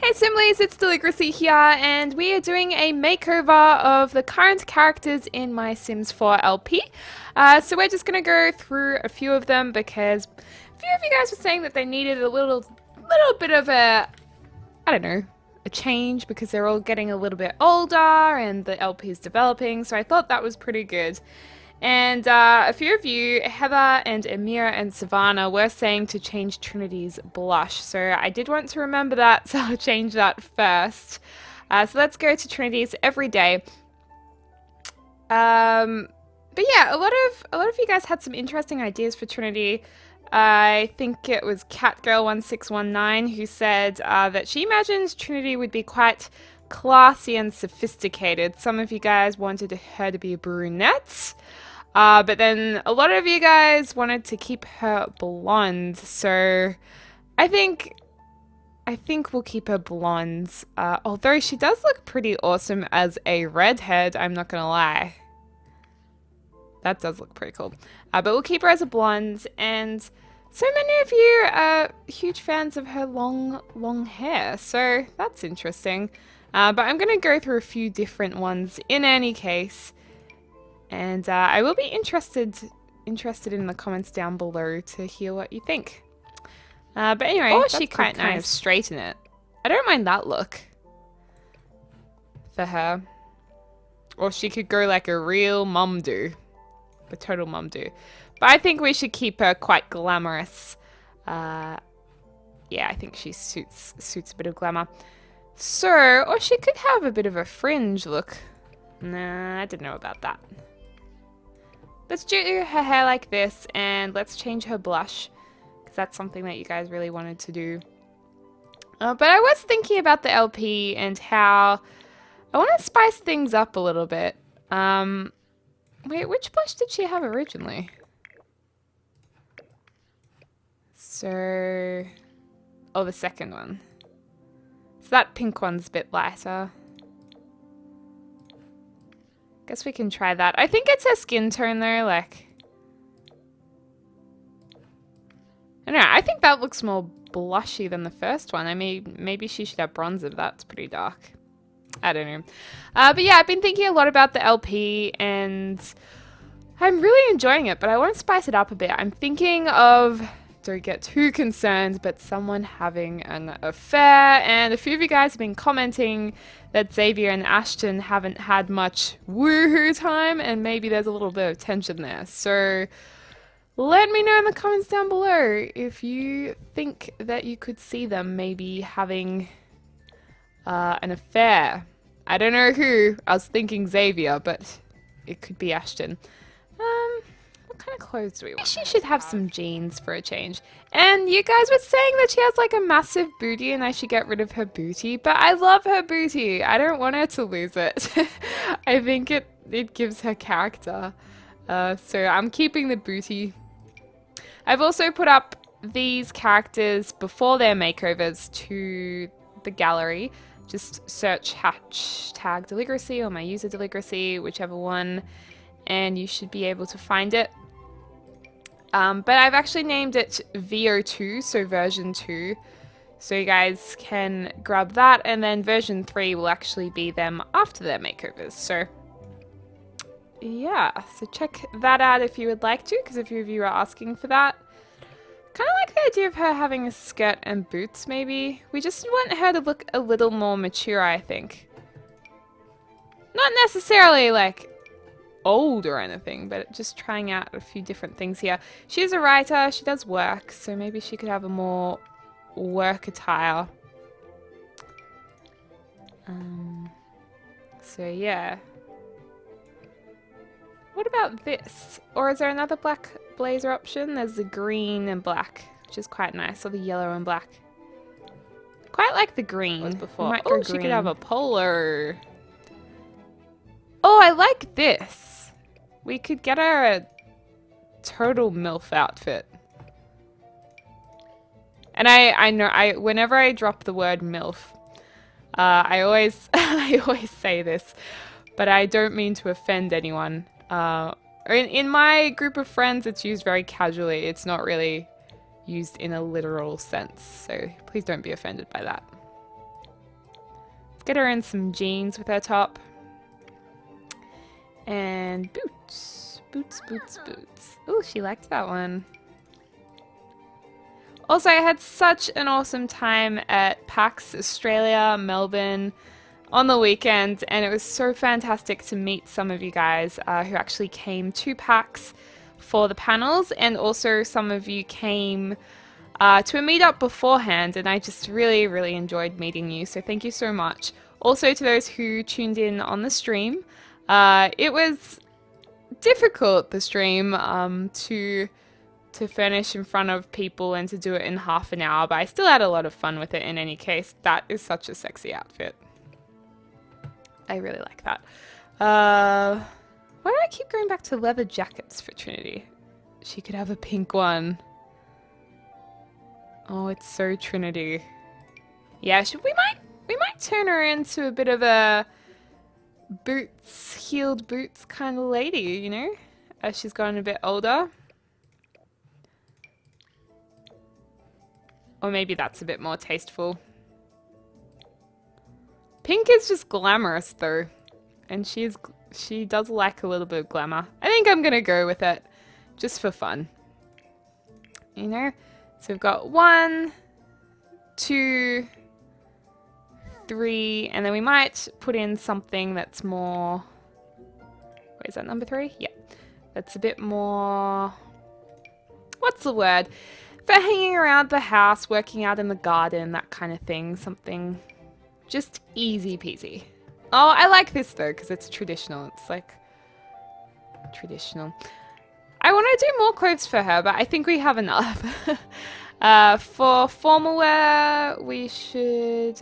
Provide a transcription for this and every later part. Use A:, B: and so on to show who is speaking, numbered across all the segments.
A: Hey Simlies, it's Deligracy here, and we are doing a makeover of the current characters in my Sims 4 LP. So we're just going to go through a few of them because a few of you guys were saying that they needed a little bit of a, I don't know, a change because they're all getting a little bit older and the LP is developing, so I thought that was pretty good. And a few of you, Heather and Amira and Savannah, were saying to change Trinity's blush. So I did want to remember that, so I'll change that first. So let's go to Trinity's every day. But yeah, a lot of you guys had some interesting ideas for Trinity. I think it was Catgirl1619 who said that she imagines Trinity would be quite classy and sophisticated. Some of you guys wanted her to be a brunette. But then a lot of you guys wanted to keep her blonde, so I think we'll keep her blonde. Although she does look pretty awesome as a redhead, I'm not gonna lie. That does look pretty cool. But we'll keep her as a blonde, and so many of you are huge fans of her long hair, so that's interesting. But I'm gonna go through a few different ones in any case. And I will be interested in the comments down below to hear what you think. But anyway, or she could kind of straighten it. I don't mind that look for her. Or she could go like a real mum do. A total mum do. But I think we should keep her quite glamorous. Yeah, I think she suits a bit of glamour. So, or she could have a bit of a fringe look. Nah, I didn't know about that. Let's do her hair like this, and let's change her blush, because that's something that you guys really wanted to do. But I was thinking about the LP and how I want to spice things up a little bit. Wait, which blush did she have originally? So, oh, the second one. So that pink one's a bit lighter. Guess we can try that. I think it's her skin tone though, like... I don't know, I think that looks more blushy than the first one. I mean, maybe she should have bronzer, but that's pretty dark. I don't know. But yeah, I've been thinking a lot about the LP, and I'm really enjoying it, but I want to spice it up a bit. I'm thinking of, don't get too concerned, but someone having an affair, and a few of you guys have been commenting that Xavier and Ashton haven't had much woohoo time, and maybe there's a little bit of tension there. So let me know in the comments down below if you think that you could see them maybe having an affair. I don't know who. I was thinking Xavier, but it could be Ashton. What kind of clothes do we want? She should have some jeans for a change. And you guys were saying that she has like a massive booty and I should get rid of her booty, but I love her booty. I don't want her to lose it. I think it gives her character. So I'm keeping the booty. I've also put up these characters before their makeovers to the gallery. Just search hashtag Deligracy or my user Deligracy, whichever one, and you should be able to find it. But I've actually named it VO2, so version 2. So you guys can grab that, and then version 3 will actually be them after their makeovers. So yeah, so check that out if you would like to, because a few of you are asking for that. Kind of like the idea of her having a skirt and boots, maybe. We just want her to look a little more mature, I think. Not necessarily like old or anything, but just trying out a few different things here. She's a writer, she does work, so maybe she could have a more work attire. So yeah. What about this? Or is there another black blazer option? There's the green and black, which is quite nice, or the yellow and black. Quite like the green before. Oh, she could have a polo. Oh, I like this. We could get her a total MILF outfit. And I know whenever I drop the word MILF, I always say this, but I don't mean to offend anyone. In my group of friends, it's used very casually. It's not really used in a literal sense, so please don't be offended by that. Let's get her in some jeans with her top. And boots. Boots, boots, boots. Oh, she liked that one. Also, I had such an awesome time at PAX Australia, Melbourne, on the weekend, and it was so fantastic to meet some of you guys who actually came to PAX for the panels, and also some of you came to a meetup beforehand, and I just really, really enjoyed meeting you, so thank you so much. Also to those who tuned in on the stream, it was difficult, the stream, to finish in front of people and to do it in half an hour, but I still had a lot of fun with it in any case. That is such a sexy outfit. I really like that. Why do I keep going back to leather jackets for Trinity? She could have a pink one. Oh, it's so Trinity. Yeah, we might turn her into a bit of a boots, heeled boots kind of lady, you know, as she's gotten a bit older. Or maybe that's a bit more tasteful. Pink is just glamorous though, and she does like a little bit of glamour. I think I'm gonna go with it, just for fun. You know, so we've got 1, 2, 3, and then we might put in something that's more. Wait, is that number 3? Yeah, that's a bit more. What's the word? For hanging around the house, working out in the garden, that kind of thing. Something just easy peasy. Oh, I like this though, because it's traditional. It's like traditional. I want to do more quotes for her, but I think we have enough. For formal wear, we should...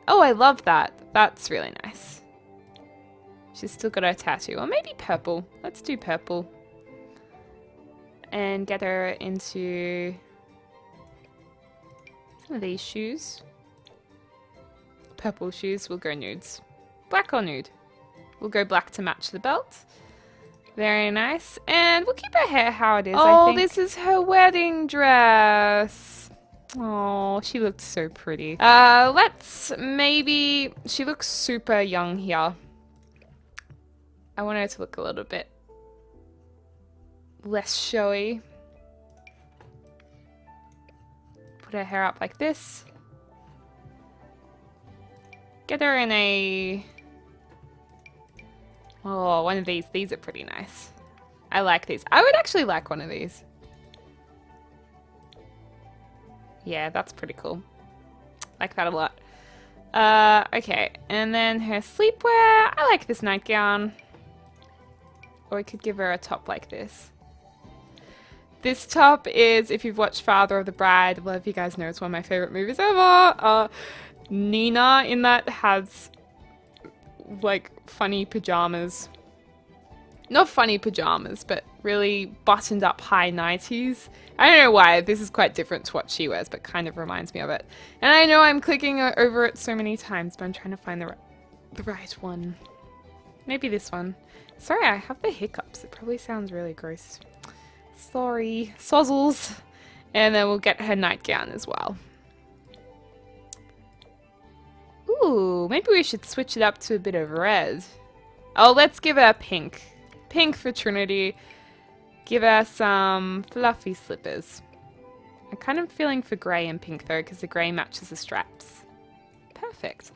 A: Oh, I love that. That's really nice. She's still got her tattoo. Or maybe purple. Let's do purple. And get her into some of these shoes. Purple shoes. We'll go nudes. Black or nude? We'll go black to match the belt. Very nice. And we'll keep her hair how it is, I think. This is her wedding dress. Oh, she looked so pretty. Let's maybe... She looks super young here. I want her to look a little bit less showy. Put her hair up like this. Get her in a... Oh, one of these. These are pretty nice. I like these. I would actually like one of these. Yeah, that's pretty cool. Like that a lot. Okay, and then her sleepwear. I like this nightgown. Or we could give her a top like this. This top is, if you've watched Father of the Bride, well, if you guys know, it's one of my favorite movies ever. Nina in that has like funny pajamas. Not funny pajamas, but really buttoned up high 90s. I don't know why, this is quite different to what she wears, but kind of reminds me of it. And I know I'm clicking over it so many times, but I'm trying to find the right one. Maybe this one. Sorry, I have the hiccups. It probably sounds really gross. Sorry. Sozzles. And then we'll get her nightgown as well. Ooh, maybe we should switch it up to a bit of red. Oh, let's give her pink. Pink for Trinity. Give her some fluffy slippers. I'm kind of feeling for grey and pink though, because the grey matches the straps. Perfect.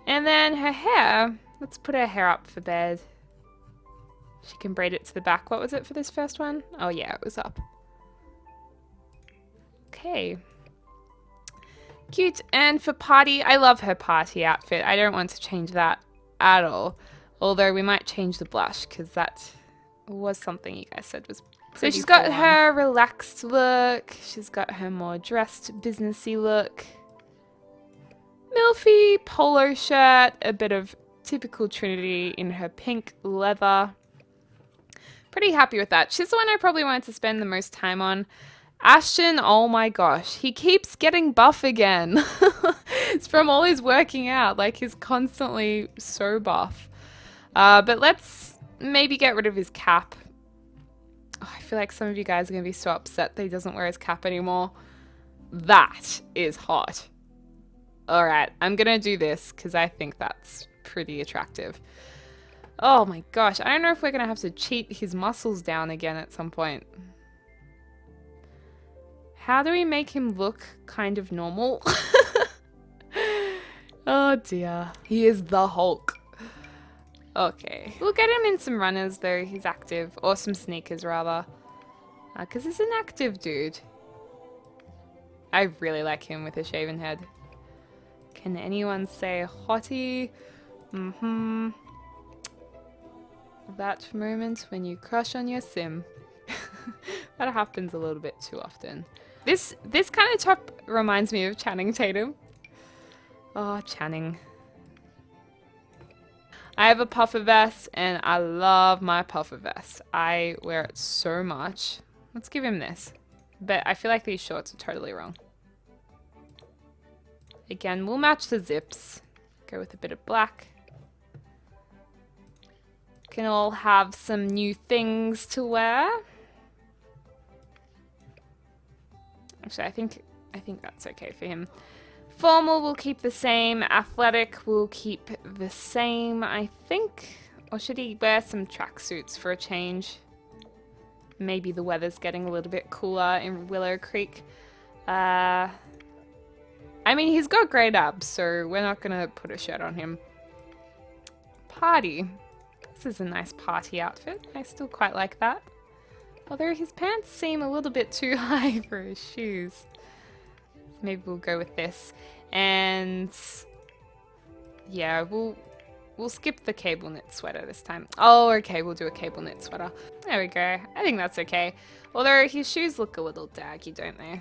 A: And then her hair. Let's put her hair up for bed. She can braid it to the back. What was it for this first one? Oh yeah, it was up. Okay. Cute. And for party, I love her party outfit. I don't want to change that at all. Although we might change the blush because that was something you guys said was pretty. So she's got her relaxed look. She's got her more dressed businessy look. Milfy polo shirt. A bit of typical Trinity in her pink leather. Pretty happy with that. She's the one I probably wanted to spend the most time on. Ashton, oh my gosh, he keeps getting buff again. It's from all his working out. Like, he's constantly so buff. But let's maybe get rid of his cap. Oh, I feel like some of you guys are going to be so upset that he doesn't wear his cap anymore. That is hot. Alright, I'm gonna do this because I think that's pretty attractive. Oh my gosh, I don't know if we're gonna have to cheat his muscles down again at some point. How do we make him look kind of normal? Oh dear. He is the Hulk. Okay. We'll get him in some runners though, he's active. Or some sneakers rather. Because he's an active dude. I really like him with a shaven head. Can anyone say hottie? Mm-hmm. That moment when you crush on your sim. That happens a little bit too often. This kind of top reminds me of Channing Tatum. Oh, Channing. I have a puffer vest and I love my puffer vest. I wear it so much. Let's give him this. But I feel like these shorts are totally wrong. Again, we'll match the zips. Go with a bit of black. Can all have some new things to wear. Actually, I think that's okay for him. Formal will keep the same. Athletic will keep the same, I think. Or should he wear some tracksuits for a change? Maybe the weather's getting a little bit cooler in Willow Creek. I mean, he's got great abs, so we're not gonna put a shirt on him. Party. This is a nice party outfit. I still quite like that. Although his pants seem a little bit too high for his shoes. Maybe we'll go with this. And yeah, we'll skip the cable knit sweater this time. Oh, okay, we'll do a cable knit sweater. There we go. I think that's okay. Although his shoes look a little daggy, don't they?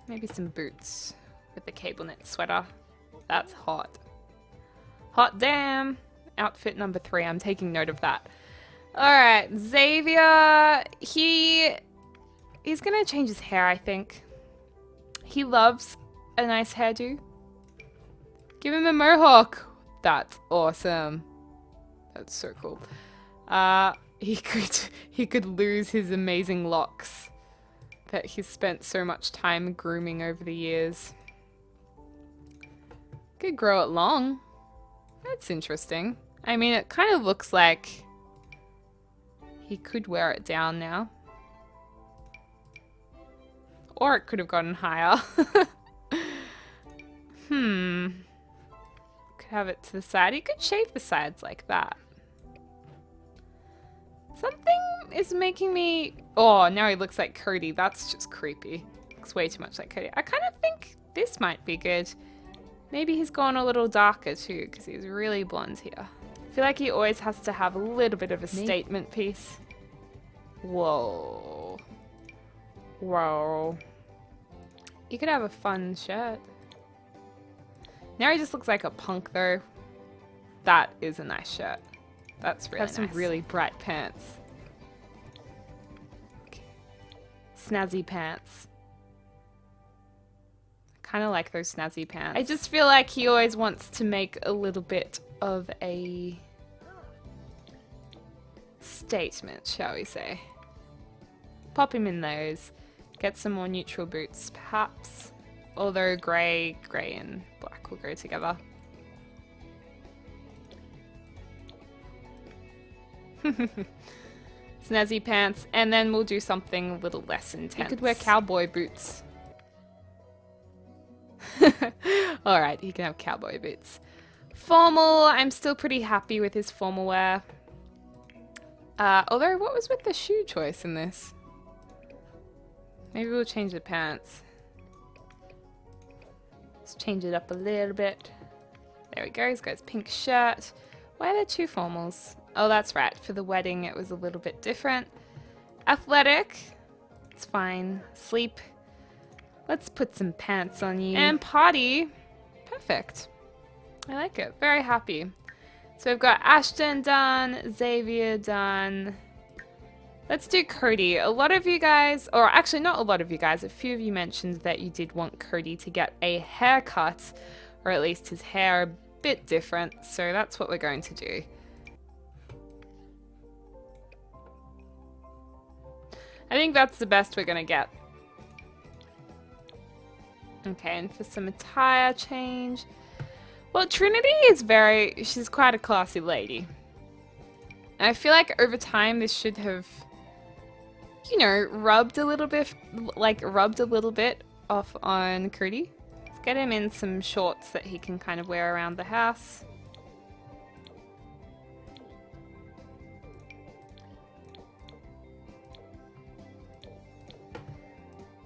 A: Maybe some boots with the cable knit sweater. That's hot. Hot damn. Outfit number 3. I'm taking note of that. Alright, Xavier. He's gonna change his hair, I think. He loves a nice hairdo. Give him a mohawk. That's awesome. That's so cool. He could lose his amazing locks that he's spent so much time grooming over the years. Could grow it long. That's interesting. I mean, it kind of looks like he could wear it down now. Or it could have gotten higher. Could have it to the side. He could shave the sides like that. Something is making me... Oh, now he looks like Cody. That's just creepy. Looks way too much like Cody. I kind of think this might be good. Maybe he's gone a little darker too, because he's really blonde here. I feel like he always has to have a little bit of a statement piece. Whoa. Whoa. You could have a fun shirt. Now he just looks like a punk though. That is a nice shirt. That's really nice. Have some really bright pants. Okay. Snazzy pants. Kind of like those snazzy pants. I just feel like he always wants to make a little bit of a statement, shall we say. Pop him in those. Get some more neutral boots, perhaps. Although grey and black will go together. Snazzy pants, and then we'll do something a little less intense. You could wear cowboy boots. Alright, he can have cowboy boots. Formal, I'm still pretty happy with his formal wear. Although, what was with the shoe choice in this? Maybe we'll change the pants. Let's change it up a little bit. There we go, he's got his pink shirt. Why are there 2 formals? Oh, that's right, for the wedding it was a little bit different. Athletic, it's fine. Sleep. Let's put some pants on you. And party. Perfect. I like it. Very happy. So we've got Ashton done, Xavier done. Let's do Cody. A lot of you guys, or actually not a lot of you guys, a few of you mentioned that you did want Cody to get a haircut, or at least his hair a bit different. So that's what we're going to do. I think that's the best we're going to get. Okay, and for some attire change. Well, Trinity is she's quite a classy lady. I feel like over time this should have, you know, rubbed a little bit off on Crudy. Let's get him in some shorts that he can kind of wear around the house.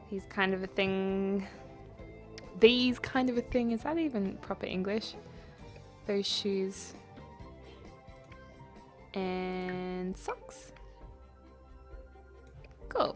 A: He's kind of a thing. These kind of a thing. Is that even proper English? Those shoes. And socks. Cool.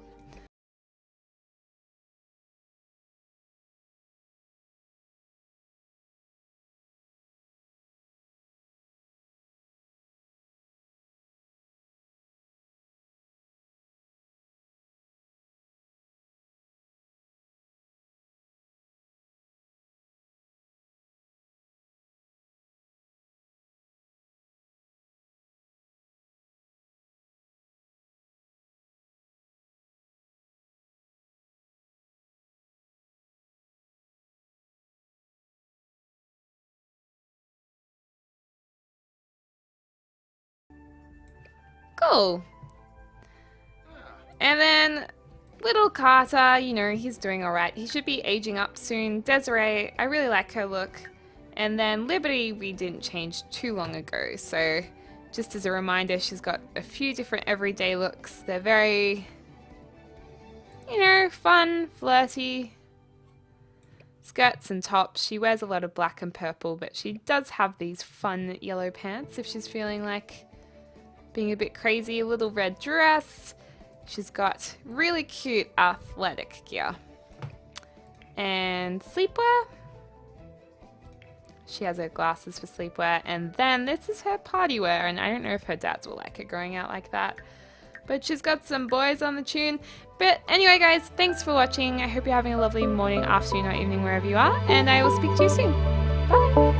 A: Cool. And then little Carter, you know, he's doing alright. He should be aging up soon. Desiree, I really like her look. And then Liberty, we didn't change too long ago. So just as a reminder, she's got a few different everyday looks. They're very, you know, fun, flirty. Skirts and tops. She wears a lot of black and purple, but she does have these fun yellow pants if she's feeling like being a bit crazy. A little red dress. She's got really cute athletic gear. And sleepwear. She has her glasses for sleepwear. And then this is her party wear. And I don't know if her dads will like her growing out like that. But she's got some boys on the tune. But anyway, guys, thanks for watching. I hope you're having a lovely morning, afternoon, or evening wherever you are. And I will speak to you soon. Bye.